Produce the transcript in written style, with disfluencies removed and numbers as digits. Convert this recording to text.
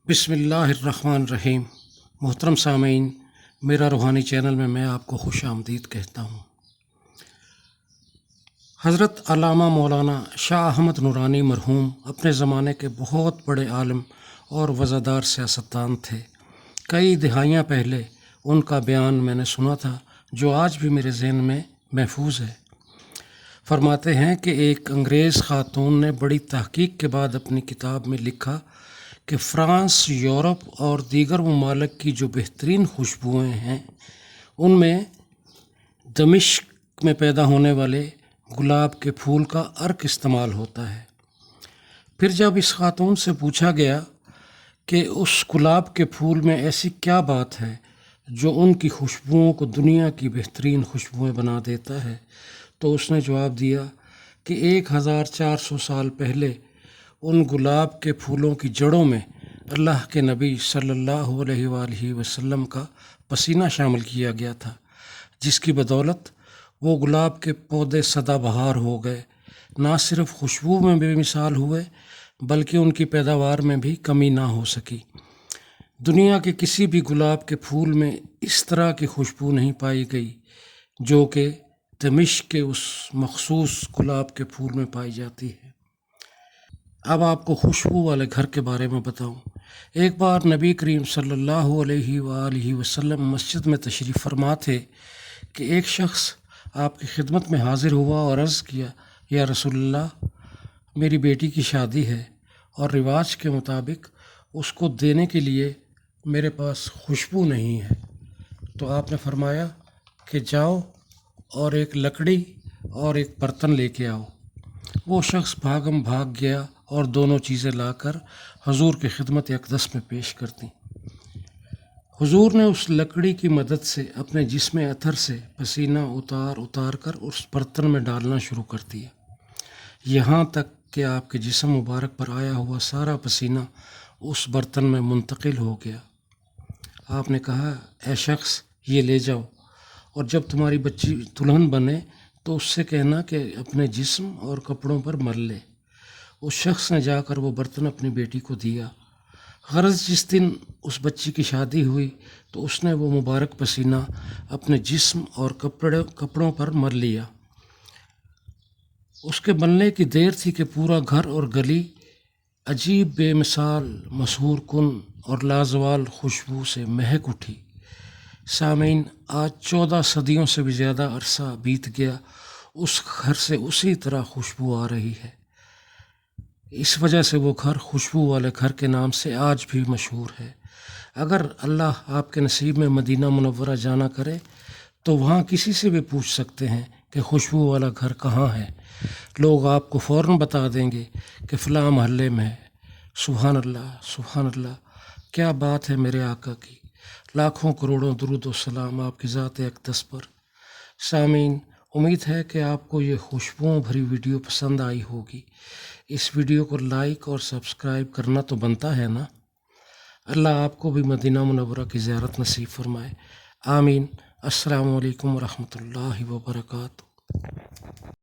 बिस्मिल्लाहिर्रहमानिर्रहीम। मोहतरम सामीन, मेरा रूहानी चैनल में मैं आपको खुश आमदीद कहता हूँ। हज़रत अल्लामा मौलाना शाह अहमद नूरानी मरहूम अपने ज़माने के बहुत बड़े आलिम और वज़ादार सियासतदान थे। कई दिहाइयाँ पहले उनका बयान मैंने सुना था जो आज भी मेरे ज़हन में महफूज है। फरमाते हैं कि एक अंग्रेज़ ख़ातून ने बड़ी तहक़ीक़ के बाद अपनी किताब में लिखा कि फ़्रांस, यूरोप और दीगर ममालिक की जो बेहतरीन खुशबुएँ हैं उनमें दमिश्क में पैदा होने वाले गुलाब के फूल का अर्क इस्तेमाल होता है। फिर जब इस खातून से पूछा गया कि उस गुलाब के फूल में ऐसी क्या बात है जो उनकी खुशबुओं को दुनिया की बेहतरीन खुशबुएँ बना देता है, तो उसने जवाब दिया कि 1400 साल पहले उन गुलाब के फूलों की जड़ों में अल्लाह के नबी सल्लल्लाहु अलैहि वसल्लम का पसीना शामिल किया गया था, जिसकी बदौलत वो गुलाब के पौधे सदाबहार हो गए। ना सिर्फ खुशबू में बेमिसाल हुए बल्कि उनकी पैदावार में भी कमी ना हो सकी। दुनिया के किसी भी गुलाब के फूल में इस तरह की खुशबू नहीं पाई गई जो कि दमिश्क के उस मखसूस गुलाब के फूल में पाई जाती है। अब आपको खुशबू वाले घर के बारे में बताऊं। एक बार नबी करीम सल्लल्लाहु अलैहि वसल्लम मस्जिद में तशरीफ़ फरमा थे कि एक शख्स आपकी खिदमत में हाज़िर हुआ और अर्ज़ किया, या रसूलल्लाह, मेरी बेटी की शादी है और रिवाज के मुताबिक उसको देने के लिए मेरे पास खुशबू नहीं है। तो आपने फरमाया कि जाओ और एक लकड़ी और एक बर्तन लेके आओ। वो शख्स भागम भाग गया और दोनों चीज़ें लाकर हुजूर की खिदमत अक़दस में पेश कर दी। हुजूर ने उस लकड़ी की मदद से अपने जिस्म अतर से पसीना उतार कर उस बर्तन में डालना शुरू कर दिया, यहाँ तक कि आपके जिस्म मुबारक पर आया हुआ सारा पसीना उस बर्तन में मुंतकिल हो गया। आपने कहा, ऐ शख्स, ये ले जाओ और जब तुम्हारी बच्ची दुल्हन बने तो उससे कहना कि अपने जिस्म और कपड़ों पर मल ले। उस शख्स ने जाकर वो बर्तन अपनी बेटी को दिया। गरज जिस दिन उस बच्ची की शादी हुई तो उसने वो मुबारक पसीना अपने जिस्म और कपड़ों पर मल लिया। उसके बनने की देर थी कि पूरा घर और गली अजीब, बेमिसाल, मशहूर कुन और लाजवाल खुशबू से महक उठी। सामीन, आज 14 सदियों से भी ज़्यादा अरसा बीत गया, उस घर से उसी तरह खुशबू आ रही है। इस वजह से वो घर खुशबू वाले घर के नाम से आज भी मशहूर है। अगर अल्लाह आपके नसीब में मदीना मुनव्वरा जाना करे तो वहाँ किसी से भी पूछ सकते हैं कि खुशबू वाला घर कहाँ है। लोग आपको फ़ौरन बता देंगे कि फ़लाँ महल्ले में है। सुभान अल्लाह, सुभान अल्लाह, क्या बात है मेरे आका की। लाखों करोड़ों दुरूद व सलाम आपकी ज़ात अक़दस पर। सामीन, उम्मीद है कि आपको ये खुशबुओं भरी वीडियो पसंद आई होगी। इस वीडियो को लाइक और सब्सक्राइब करना तो बनता है ना। अल्लाह आपको भी मदीना मुनव्वरा की ज़ियारत नसीब फरमाए। आमीन। अस्सलामु अलैकुम व रहमतुल्लाहि व बरकातुहू।